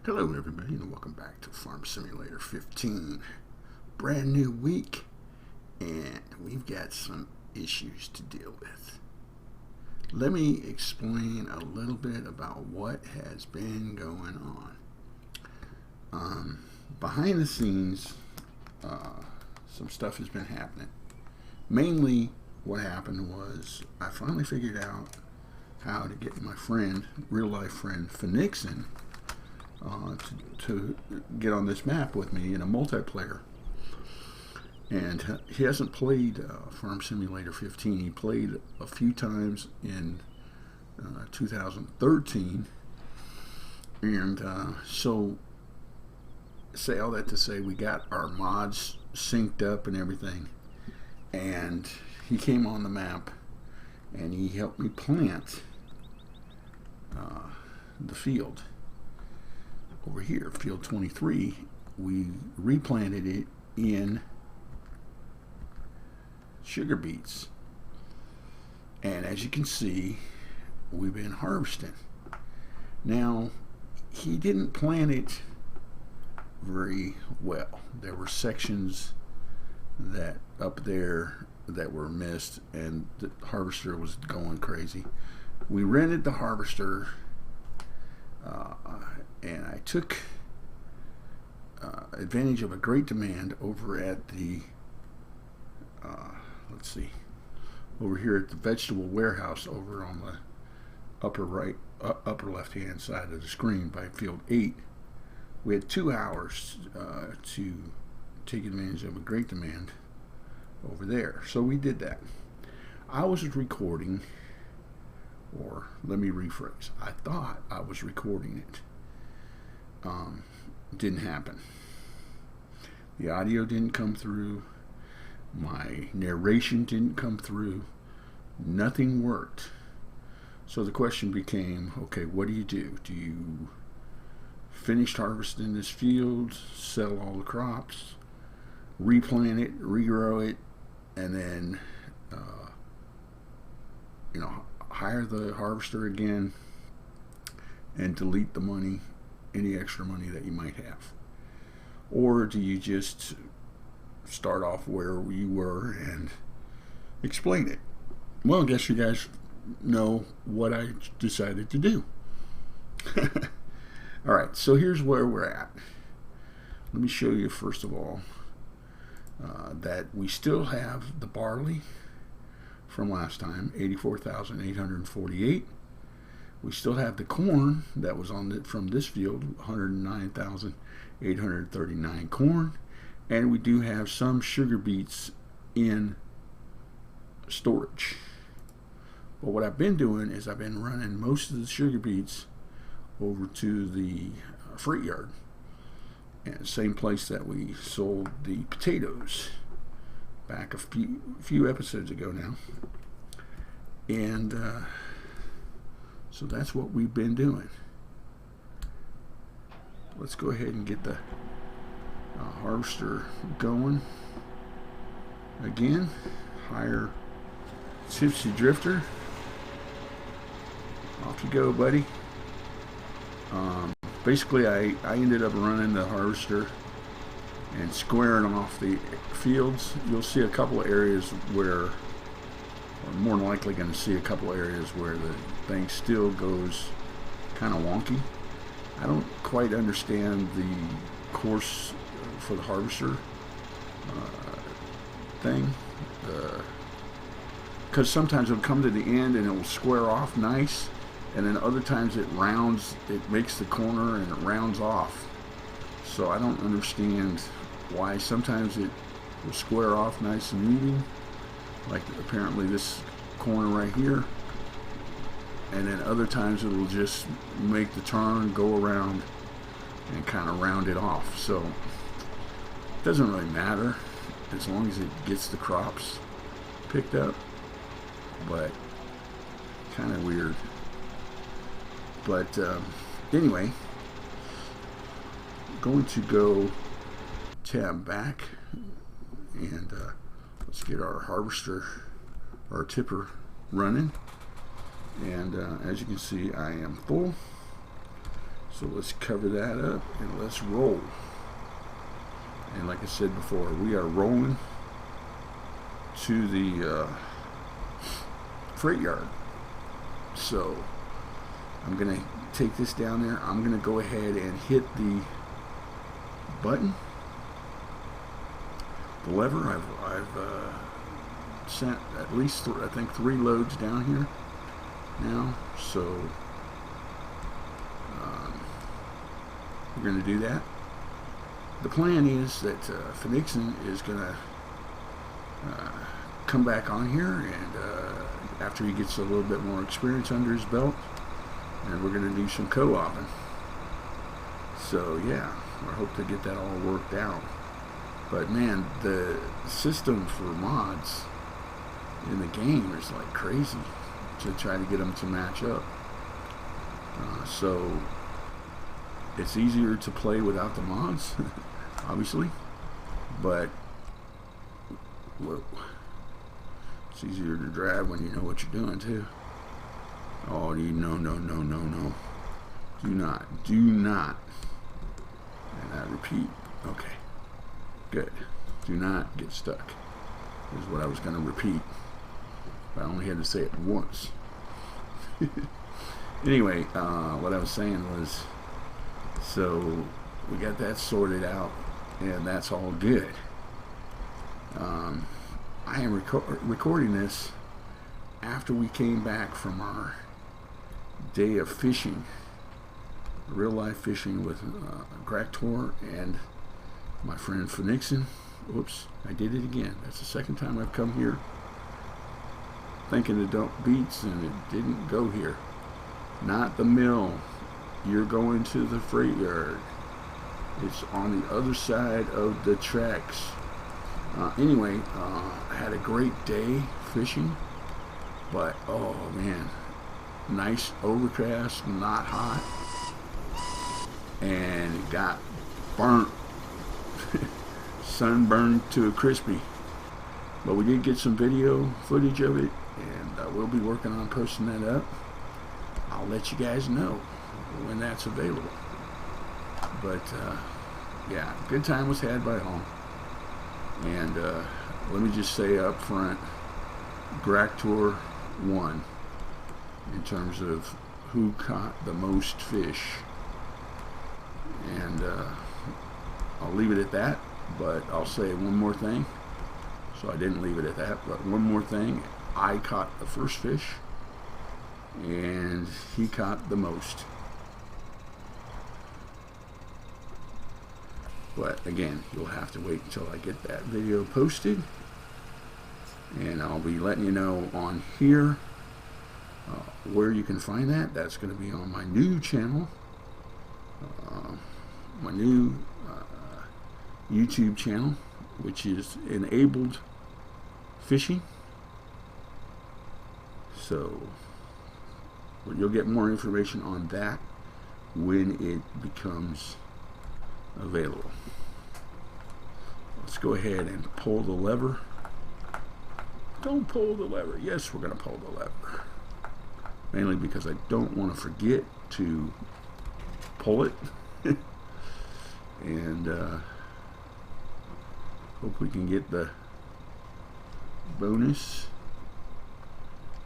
Hello everybody and welcome back to Farm Simulator 15. Brand new week and we've got some issues to deal with. Let me explain a little bit about what has been going on. Behind the scenes, some stuff has been happening. Mainly what happened was I finally figured out how to get my friend, real life friend, Phoenixon, to get on this map with me in a multiplayer. And he hasn't played Farm Simulator 15. He played a few times in 2013. And so, say all that to say, we got our mods synced up and everything. And he came on the map and he helped me plant the field. Over here, field 23, we replanted it in sugar beets. And as you can see, we've been harvesting. Now, he didn't plant it very well. There were sections that up there that were missed and the harvester was going crazy. We rented the harvester and I took advantage of a great demand over at the let's see, over here at the vegetable warehouse over on the upper left hand side of the screen by field 8. We had 2 hours to take advantage of a great demand over there, so we did that. I was recording, or let me rephrase, I thought I was recording it. Didn't happen. The audio didn't come through. My narration didn't come through. Nothing worked. So the question became, okay, what do? Do you finish harvesting this field, sell all the crops, replant it, regrow it, and then hire the harvester again and delete the money, any extra money that you might have? Or do you just start off where you were and explain it? Well, I guess you guys know what I decided to do. Alright, so here's where we're at. Let me show you first of all that we still have the barley from last time, 84,848. We still have the corn that was on from this field, 109,839 corn, and we do have some sugar beets in storage. But what I've been doing is I've been running most of the sugar beets over to the freight yard, and same place that we sold the potatoes back a few episodes ago now. And so that's what we've been doing. Let's go ahead and get the harvester going again. Hire Tipsy Drifter. Off you go, buddy. Basically I ended up running the harvester and squaring off the fields. You'll see a couple of areas where, or more than likely going to see a couple of areas where the thing still goes kind of wonky. I don't quite understand the course for the harvester thing, because sometimes it'll come to the end and it will square off nice, and then other times it makes the corner and it rounds off. So I don't understand why sometimes it will square off nice and even, like apparently this corner right here, and then other times it will just make the turn, go around, and kind of round it off. So it doesn't really matter as long as it gets the crops picked up, but kind of weird. But anyway, I'm going to go tab back and let's get our harvester, our tipper running. And as you can see, I am full. So let's cover that up and let's roll. And like I said before, we are rolling to the freight yard. So I'm gonna take this down there. I'm gonna go ahead and hit the button, the lever. I've sent at least I think 3 loads down here now. So we're gonna do that. The plan is that Phoenixon is gonna come back on here, and after he gets a little bit more experience under his belt, and we're going to do some co-oping. So yeah, I hope to get that all worked out. But man, the system for mods in the game is like crazy to try to get them to match up. So it's easier to play without the mods, obviously, but whoa, it's easier to drive when you know what you're doing too. Oh, no, do not, and I repeat, okay, good, do not get stuck, is what I was going to repeat, but I only had to say it once. Anyway, what I was saying was, so we got that sorted out, and that's all good. I am recording this after we came back from our day of fishing, real life fishing with Gractor and my friend Phoenixon. Oops, I did it again. That's the second time I've come here thinking to dump BEETS, and it didn't go here. Not the mill. You're going to the freight yard. It's on the other side of the tracks. Anyway, I had a great day fishing, but oh man, nice overcast, not hot, and it got burnt, sunburned to a crispy. But we did get some video footage of it, and we'll be working on posting that up. I'll let you guys know when that's available. But yeah, good time was had by all. And let me just say up front, Gractor won in terms of who caught the most fish. And I'll leave it at that, but I'll say one more thing. So I didn't leave it at that, but one more thing. I caught the first fish, and he caught the most. But again, you'll have to wait until I get that video posted, and I'll be letting you know on here where you can find that. That's going to be on my new channel, my new YouTube channel, which is Enabled Fishing. So you'll get more information on that when it becomes available. Let's go ahead and pull the lever. Don't pull the lever. Yes, we're going to pull the lever. Mainly because I don't want to forget to pull it. And hope we can get the bonus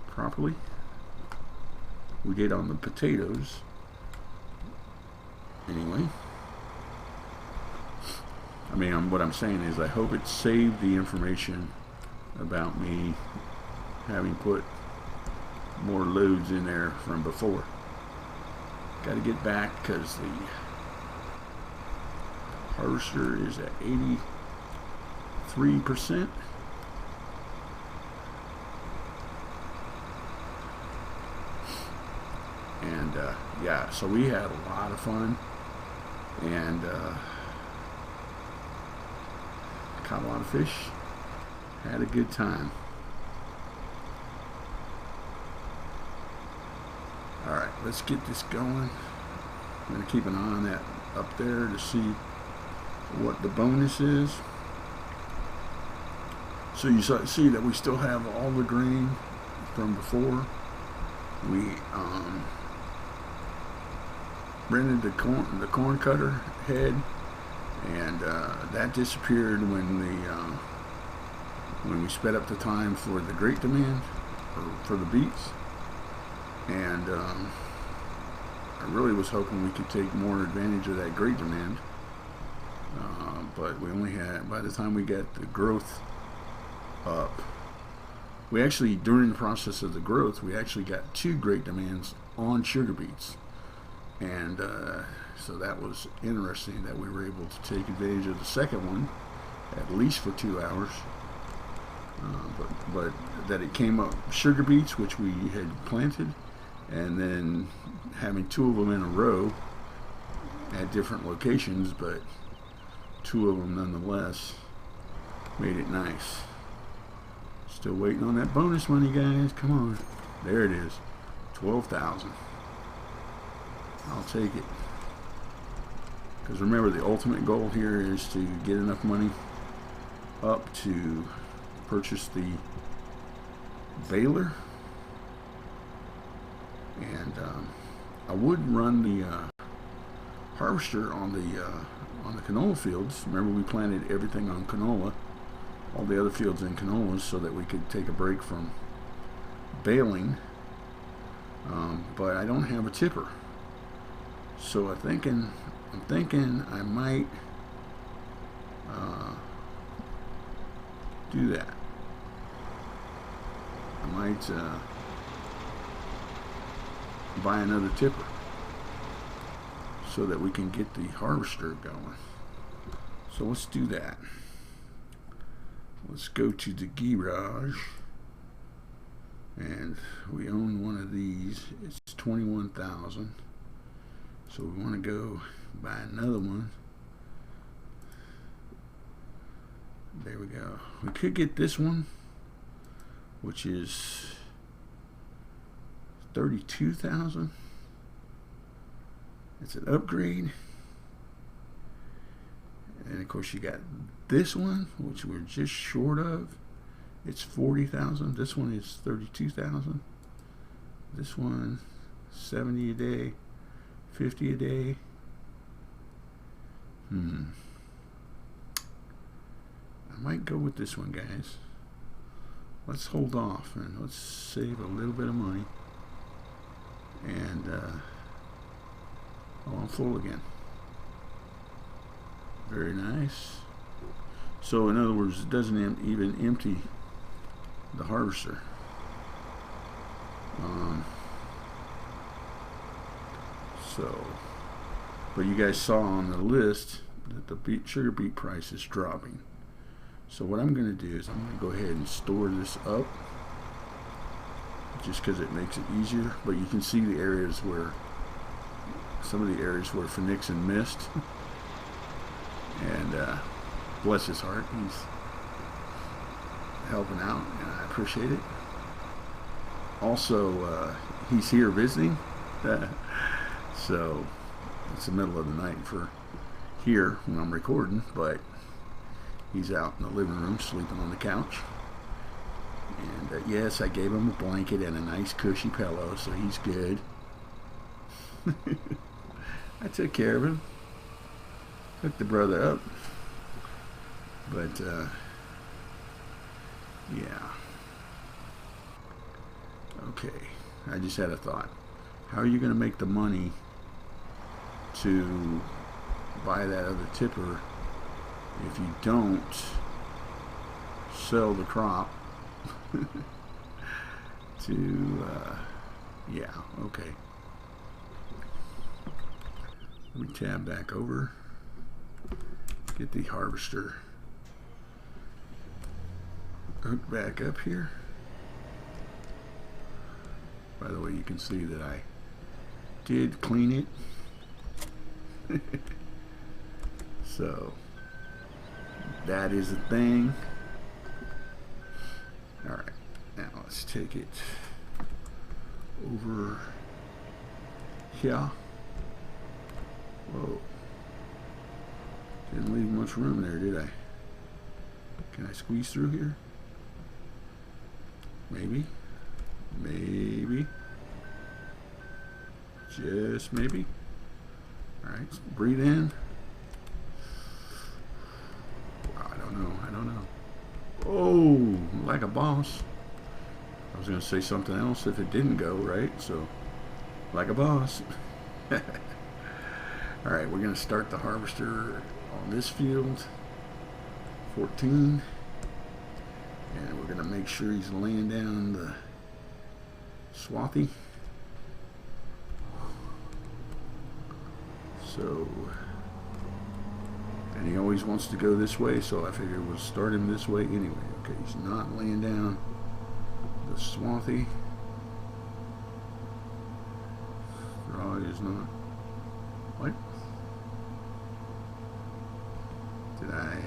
properly. We did on the potatoes. Anyway. I mean, what I'm saying is I hope it saved the information about me having put more loads in there from before. Got to get back because the harvester is at 83%. And yeah, so we had a lot of fun, and caught a lot of fish, had a good time. Alright, let's get this going. I'm going to keep an eye on that up there to see what the bonus is. So you see that we still have all the grain from before. We rented the corn cutter head, and that disappeared when we sped up the time for the great demand for the BEETS. And I really was hoping we could take more advantage of that great demand, but we only had, by the time we got the growth up, we actually, during the process of the growth, we actually got 2 great demands on sugar beets. And so that was interesting that we were able to take advantage of the second one, at least for 2 hours. But that it came up sugar beets, which we had planted, and then having 2 of them in a row at different locations, but 2 of them nonetheless made it nice. Still waiting on that bonus money, guys. Come on. There it is. 12,000. I'll take it. Because remember, the ultimate goal here is to get enough money up to purchase the baler. And I would run the harvester on the canola fields. Remember, we planted everything on canola, all the other fields in canolas, so that we could take a break from baling. But I don't have a tipper, so I'm thinking I might do that. I might buy another tipper so that we can get the harvester going. So let's do that. Let's go to the garage, and we own one of these. It's 21,000, so we want to go buy another one. There we go. We could get this one, which is 32,000. It's an upgrade. And of course you got this one, which we're just short of. It's 40,000. This one is 32,000. This one 70 a day, 50 a day. I might go with this one, guys. Let's hold off and let's save a little bit of money. And oh, I'm full again. Very nice. So in other words, it doesn't even empty the harvester. But you guys saw on the list that the sugar beet price is dropping. So what I'm going to do is I'm going to go ahead and store this up, just because it makes it easier. But you can see the areas where, some of the areas where Phoenixon missed. And bless his heart, he's helping out, and I appreciate it. Also, he's here visiting, so it's the middle of the night for here when I'm recording, but he's out in the living room sleeping on the couch. And yes, I gave him a blanket and a nice cushy pillow, so he's good. I took care of him, hooked the brother up. But yeah. Okay, I just had a thought. How are you going to make the money to buy that other tipper if you don't sell the crop to yeah, okay. Let me tab back over, get the harvester hooked back up here. By the way, you can see that I did clean it. So that is a thing. Alright, now let's take it over here. Whoa. Didn't leave much room there, did I? Can I squeeze through here? Maybe. Maybe. Just maybe. Alright, so breathe in. I don't know. Oh, like a boss. I was going to say something else if it didn't go, right? So, like a boss. Alright, we're going to start the harvester on this field. 14. And we're going to make sure he's laying down the swathy. So, and he always wants to go this way, so I figured we'll start him this way anyway. Okay, he's not laying down the swathy. Draw is not. What? Did I?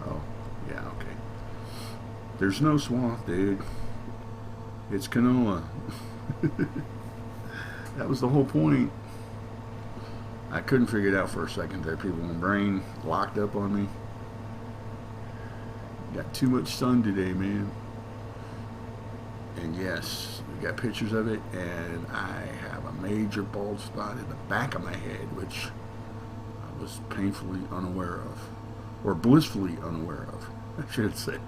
Oh, yeah, okay. There's no swath, dude. It's canola. That was the whole point. I couldn't figure it out for a second there, people. My brain locked up on me. Got too much sun today, man. And yes, we got pictures of it, and I have a major bald spot in the back of my head, which I was painfully unaware of, or blissfully unaware of, I should say.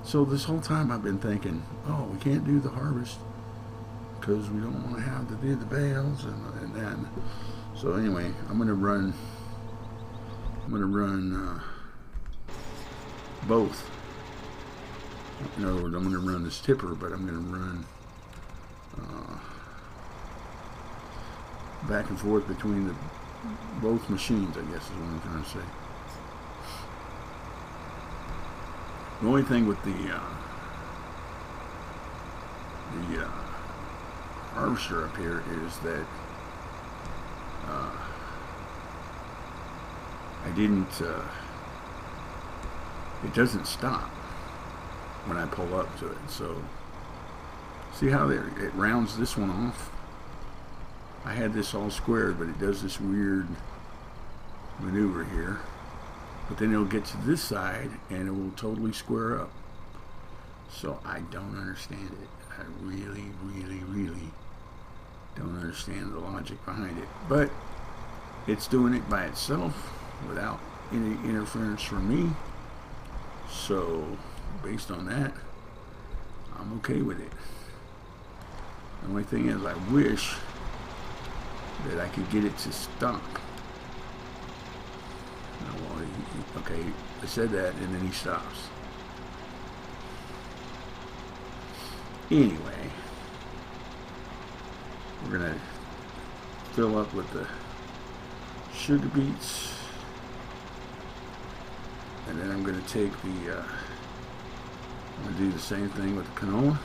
So this whole time I've been thinking, oh, we can't do the harvest because we don't want to have to do the bales and then. So anyway, I'm gonna run both. In other words, I'm gonna run this tipper, but I'm gonna run back and forth between both machines, I guess is what I'm trying to say. The only thing with the harvester up here is that I didn't. It doesn't stop when I pull up to it. So see how it rounds this one off? I had this all squared, but it does this weird maneuver here. But then it'll get to this side and it will totally square up. So I don't understand it. I really, really, really don't understand the logic behind it. But it's doing it by itself without any interference from me. So based on that, I'm okay with it. The only thing is, I wish that I could get it to stop. Well, okay, I said that, and then he stops. Anyway, we're gonna fill up with the sugar beets, and then I'm gonna take the. I'm gonna do the same thing with the canola.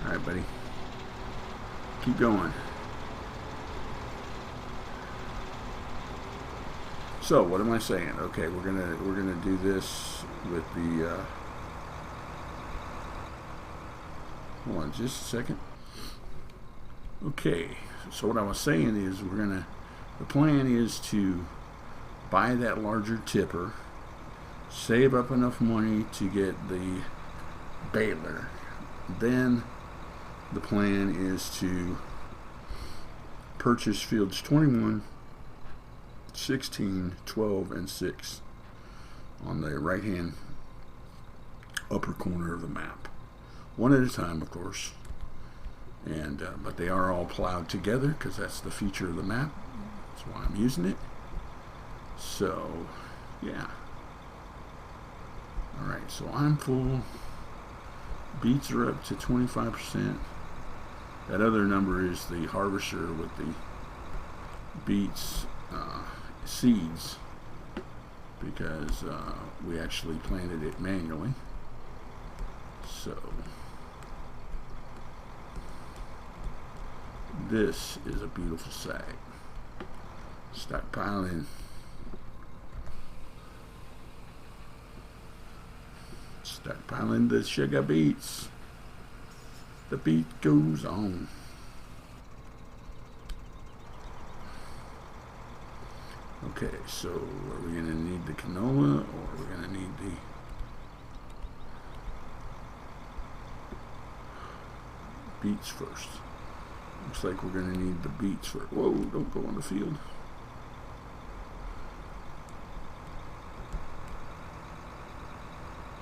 All right, buddy. Keep going. So what am I saying? Okay, we're gonna do this with the. Hold on, just a second. Okay, so what I was saying is the plan is to buy that larger tipper, save up enough money to get the baler. Then the plan is to purchase fields 21, 16, 12, and 6 on the right hand upper corner of the map. One at a time, of course. And but they are all plowed together because that's the feature of the map. That's why I'm using it. So, yeah. Alright, so I'm full. Beets are up to 25%. That other number is the harvester with the beets seeds, because we actually planted it manually. So this is a beautiful sight. Stockpiling. Stockpiling the sugar beets. The beat goes on. Okay, so are we going to need the canola, or are we going to need BEETS first. Looks like we're going to need the BEETS first. Whoa, don't go on the field.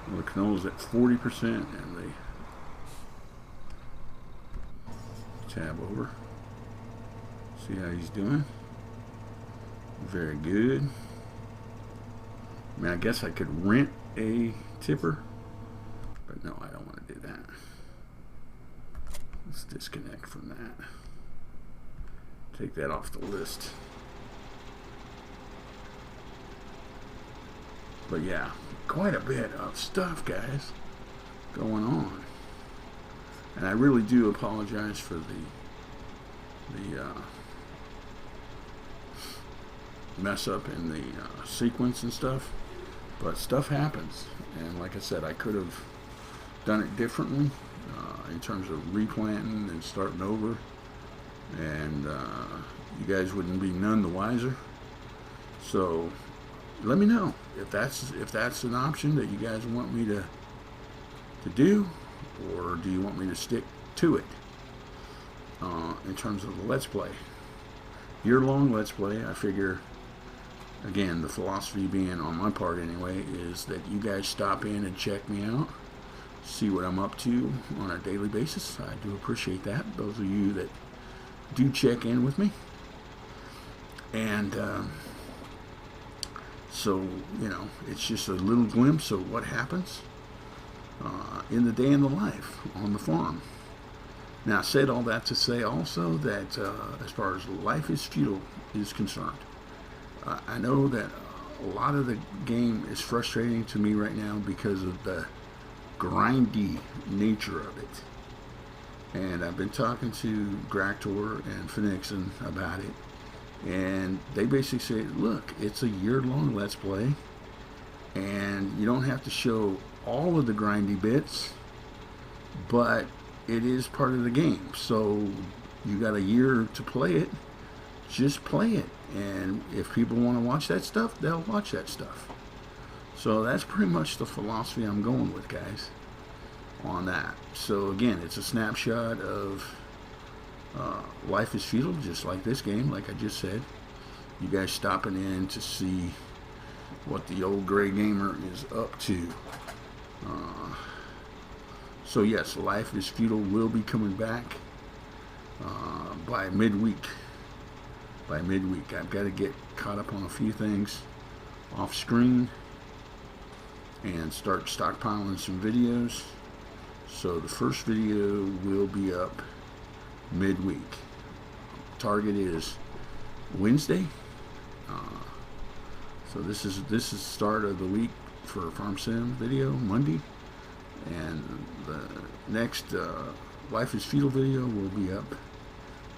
Well, the canola's at 40%, and they tab over. See how he's doing? Very good. I mean, I guess I could rent a tipper, but no, I don't want to do that. Let's disconnect from that. Take that off the list. But yeah, quite a bit of stuff, guys, going on. And I really do apologize for the mess up in the sequence and stuff. But stuff happens. And like I said, I could have done it differently in terms of replanting and starting over. And you guys wouldn't be none the wiser. So let me know if that's an option that you guys want me to do, or do you want me to stick to it in terms of the Let's Play. Year-long Let's Play, I figure, again, the philosophy being on my part anyway, is that you guys stop in and check me out, see what I'm up to on a daily basis. I do appreciate that, those of you that do check in with me. And so, you know, it's just a little glimpse of what happens in the day in the life on the farm. Now, I said all that to say also that as far as Life is Futile is concerned, I know that a lot of the game is frustrating to me right now because of the grindy nature of it. And I've been talking to Gractor and Phoenixon about it, and they basically say, look, it's a year-long Let's Play, and you don't have to show all of the grindy bits, but it is part of the game. So you got a year to play it, just play it. And if people want to watch that stuff, they'll watch that stuff. So that's pretty much the philosophy I'm going with, guys, on that. So again, it's a snapshot of Life is Futile, just like this game, like I just said. You guys stopping in to see what the old gray gamer is up to. So yes, Life is Futile will be coming back by midweek. I've got to get caught up on a few things off screen and start stockpiling some videos. So the first video will be up midweek. Target is Wednesday. So this is the start of the week for Farm Sim video, Monday. And the next Life is Futile video will be up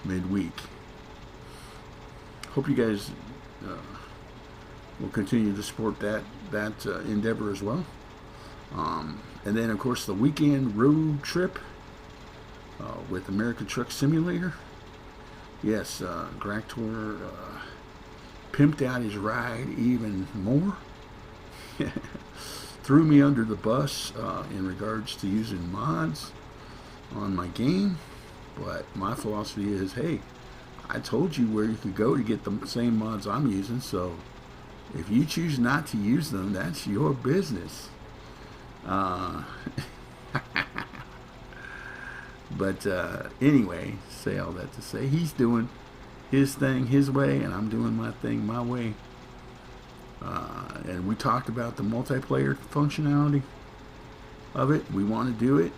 midweek. Hope you guys will continue to support that endeavor as well. And then, of course, the weekend road trip with American Truck Simulator. Yes, Gractor pimped out his ride even more. Threw me under the bus in regards to using mods on my game. But my philosophy is, hey, I told you where you could go to get the same mods I'm using, so if you choose not to use them, that's your business. But anyway, say all that to say, he's doing his thing his way, and I'm doing my thing my way. And we talked about the multiplayer functionality of it. We want to do it.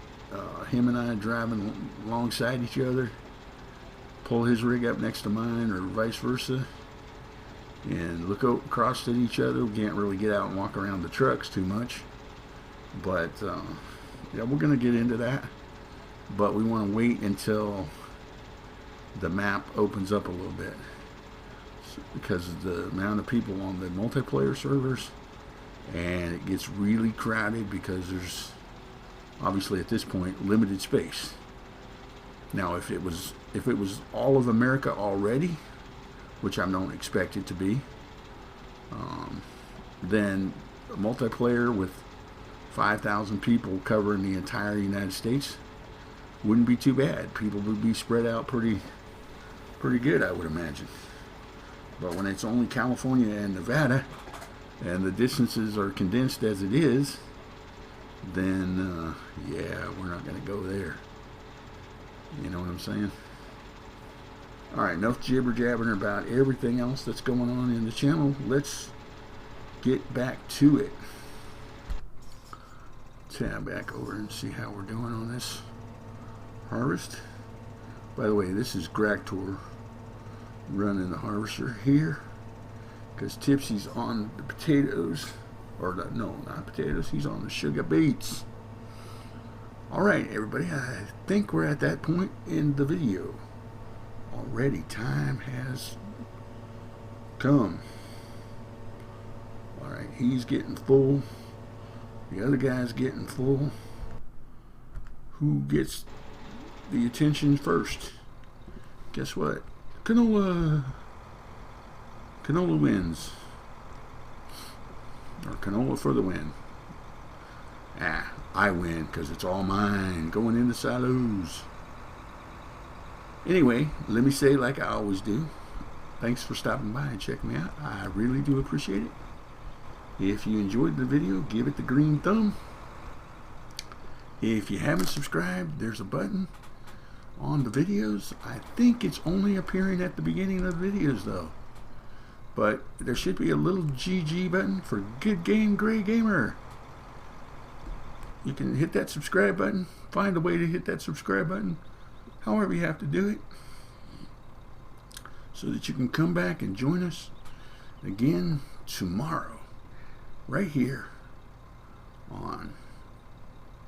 Him and I driving alongside each other, pull his rig up next to mine, or vice versa, and look across at each other. We can't really get out and walk around the trucks too much, but yeah, we're going to get into that. But we want to wait until the map opens up a little bit, because of the amount of people on the multiplayer servers, and it gets really crowded because there's obviously at this point limited space. Now if it was all of America already, which I don't expect it to be, then multiplayer with 5,000 people covering the entire United States wouldn't be too bad. People would be spread out pretty good, I would imagine. But when it's only California and Nevada, and the distances are condensed as it is, then yeah, we're not going to go there. You know what I'm saying? Alright, enough jibber jabbering about everything else that's going on in the channel. Let's get back to it. Tab back over and see how we're doing on this harvest. By the way, this is Gractor running the harvester here, because Tipsy's on the potatoes, or no, not potatoes, he's on the sugar beets. Alright everybody, I think we're at that point in the video. Already time has come. Alright, he's getting full. The other guy's getting full. Who gets the attention first? Guess what? Canola wins. Or canola for the win. Ah, I win because it's all mine. Going into silos. Anyway, let me say like I always do. Thanks for stopping by and checking me out. I really do appreciate it. If you enjoyed the video, give it the green thumb. If you haven't subscribed, there's a button on the videos. I think it's only appearing at the beginning of the videos though. But there should be a little GG button for Good Game Gray Gamer. You can hit that subscribe button. Find a way to hit that subscribe button. However you have to do it. So that you can come back and join us again tomorrow. Right here on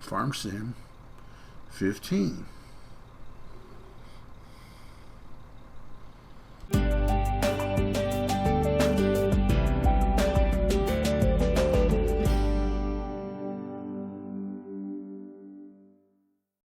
FarmSim15.